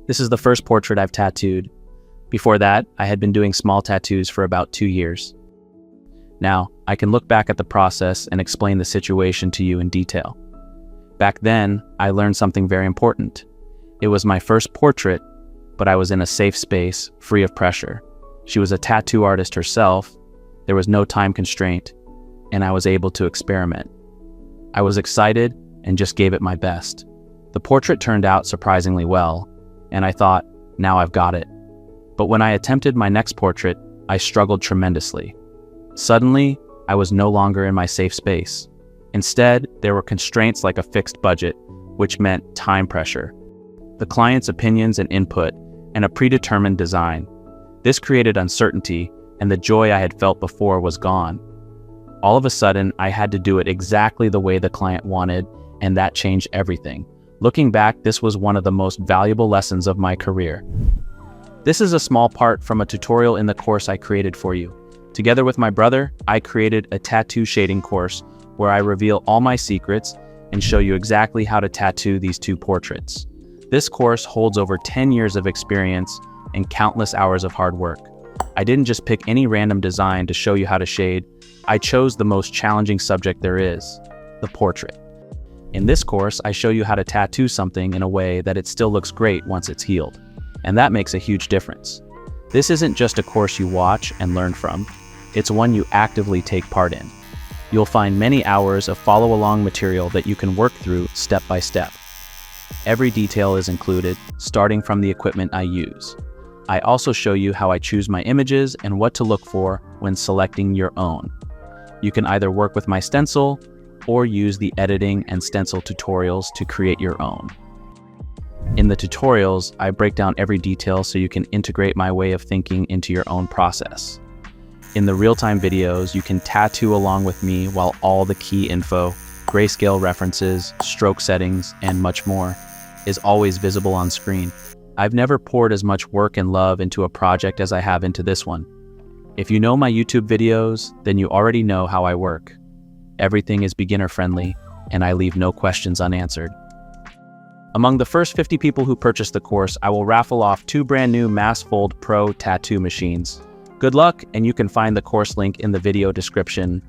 This is the first portrait I've tattooed. Before that, I had been doing small tattoos for about 2 years. Now, I can look back at the process and explain the situation to you in detail. Back then, I learned something very important. It was my first portrait, but I was in a safe space, free of pressure. She was a tattoo artist herself, there was no time constraint, and I was able to experiment. I was excited and just gave it my best. The portrait turned out surprisingly well, and I thought, now I've got it. But when I attempted my next portrait, I struggled tremendously. Suddenly, I was no longer in my safe space. Instead, there were constraints like a fixed budget, which meant time pressure, the client's opinions and input, and a predetermined design. This created uncertainty, and the joy I had felt before was gone. All of a sudden, I had to do it exactly the way the client wanted, and that changed everything. Looking back, this was one of the most valuable lessons of my career. This is a small part from a tutorial in the course I created for you. Together with my brother, I created a tattoo shading course where I reveal all my secrets and show you exactly how to tattoo these 2 portraits. This course holds over 10 years of experience and countless hours of hard work. I didn't just pick any random design to show you how to shade. I chose the most challenging subject there is, the portrait. In this course, I show you how to tattoo something in a way that it still looks great once it's healed. And that makes a huge difference. This isn't just a course you watch and learn from, it's one you actively take part in. You'll find many hours of follow-along material that you can work through step by step. Every detail is included, starting from the equipment I use. I also show you how I choose my images and what to look for when selecting your own. You can either work with my stencil or use the editing and stencil tutorials to create your own. In the tutorials, I break down every detail so you can integrate my way of thinking into your own process. In the real-time videos, you can tattoo along with me while all the key info, grayscale references, stroke settings, and much more is always visible on screen. I've never poured as much work and love into a project as I have into this one. If you know my YouTube videos, then you already know how I work. Everything is beginner-friendly, and I leave no questions unanswered. Among the first 50 people who purchase the course, I will raffle off 2 brand new Mast Pro tattoo machines. Good luck, and you can find the course link in the video description